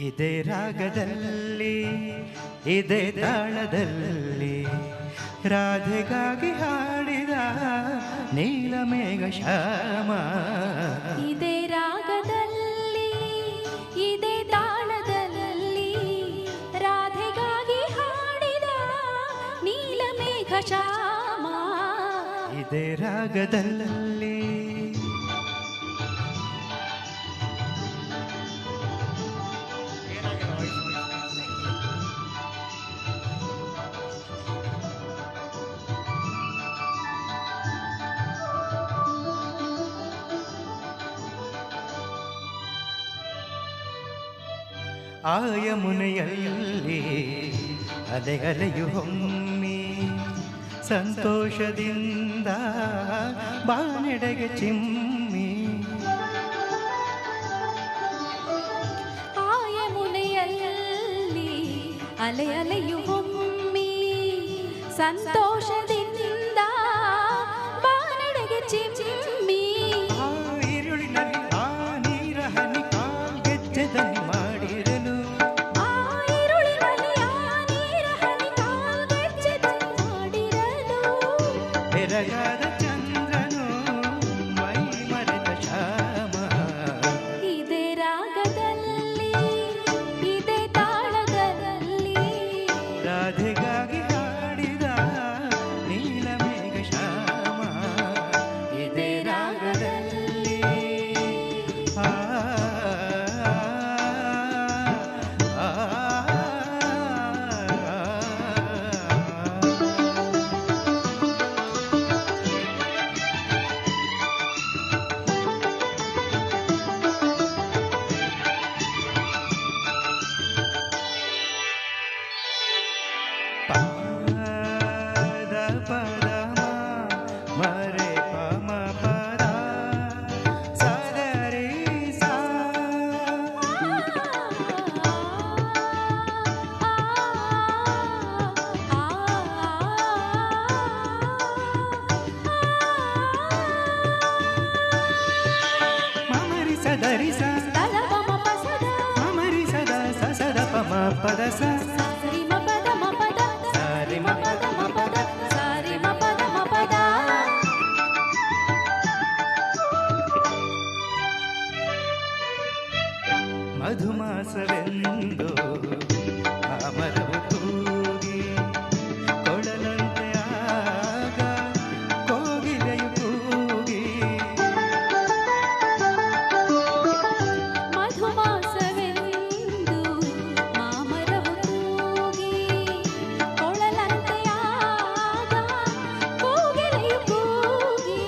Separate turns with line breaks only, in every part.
ಇದೇ ರಾಗದಲ್ಲಿ ಇದೇ ತಾಳದಲ್ಲಿ ರಾಧೆಗಾಗಿ ಹಾಡಿದ ನೀಲಮೇಘ ಶ್ಯಾಮ.
ಇದೇ ರಾಗದಲ್ಲಿ ಇದೇ ತಾಳದಲ್ಲಿ ರಾಧೆಗಾಗಿ ಹಾಡಿದ ನೀಲಮೇಘ ಶ್ಯಾಮ.
ಇದೇ ರಾಗದಲ್ಲಿ ಆ ಯಮುನೆಯಲ್ಲಿ ಅಲೆಯು ಹೊಮ್ಮಿ ಸಂತೋಷದಿಂದ ಬಾನೆಡೆಗೆ ಚಿಮ್ಮಿ.
ಆ ಯಮುನೆಯಲ್ಲಿ ಅಲೆಯು ಹೊಮ್ಮಿ ಸಂತೋಷದಿಂದ ಬಾನೆಡೆಗೆ ಚಿಮ್ಮಿ.
ಆ ಈರುಳಿನಲ್ಲಿ ಆ ನೀರ ಹನಿ ಕಾಲ್ಗೆಜ್ಜೆದಲ್ಲಿ ಮಾಡಿರಲು ಬೆರಗಾದ ಚಂದ್ರನು ಮೈ ಮರೆತ ಶ್ಯಾಮ.
ಇದೇ ರಾಗದಲ್ಲಿ ಇದೇ ತಾಳದಲ್ಲಿ
ರಾಧೆಗಾಗಿ ಹಾಡಿದ ನೀಲಮೇಘ ಶ್ಯಾಮ. ಇದೇ ರಾಗದಲ್ಲಿ ಆ ಪದ ಪದ ಮರೆ ಪಮ ಪದ ಸಗರಿ ಸಾ. ಮಮರಿ ಸದರಿ ಸ ಮಮರಿ ಸದ ಸದ ಪಮ ಪದ ಸ
ಸರಿ ಮ ಪದ ಮ ಪದ
ಸರಿ ಮ ಪದ ಮ ಪದ
ಸರಿ ಮ ಪದ ಮ ಪದ.
ಮಧುಮಾಸವೆಂದು ಅಮರವು ತೂಗಿ ಕೊಳಲಂತೆ ಆಗ ಕೋಗಿಲೆಯು ಕೂಗಿ.
ಮಧುಮಾಸವೆಂದು ಮಾಮರವು ತೂಗಿ ಕೊಳಲಂತೆ ಆಗ ಕೋಗಿಲೆಯು ಕೂಗಿ.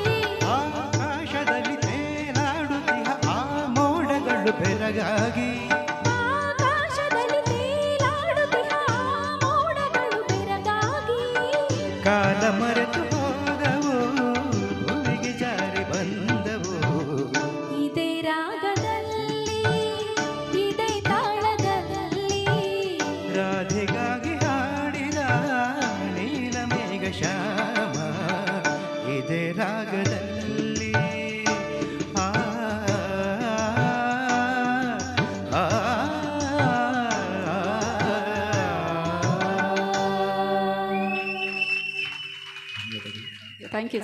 ಆಕಾಶದಲ್ಲಿ ತೇಲಾಡುತ್ತಿಹ ಆ ಮೋಡಗಳು ಬೆರಗಾಗಿ
ಆಕಾಶದಲ್ಲಿ ತೇಲಾಡುತ್ತಿಹ ಮೋಡಗಳು ಬೆರಗಾಗಿ
ಕಾಲ ಮರೆತು ಹೋದವು ಭೂಮಿಗೆ ಜಾರಿ ಬಂದವು.
ಇದೇ ರಾಗದಲ್ಲಿ ಇದೇ ತಾಳದಲ್ಲಿ
ರಾಧೆಗಾಗಿ ಹಾಡಿದ ನೀಲಮೇಘ ಶ್ಯಾಮ. ಇದೇ ರಾಗದಲ್ಲಿ ಆ ಆ
ಥ್ಯಾಂಕ್ ಯು.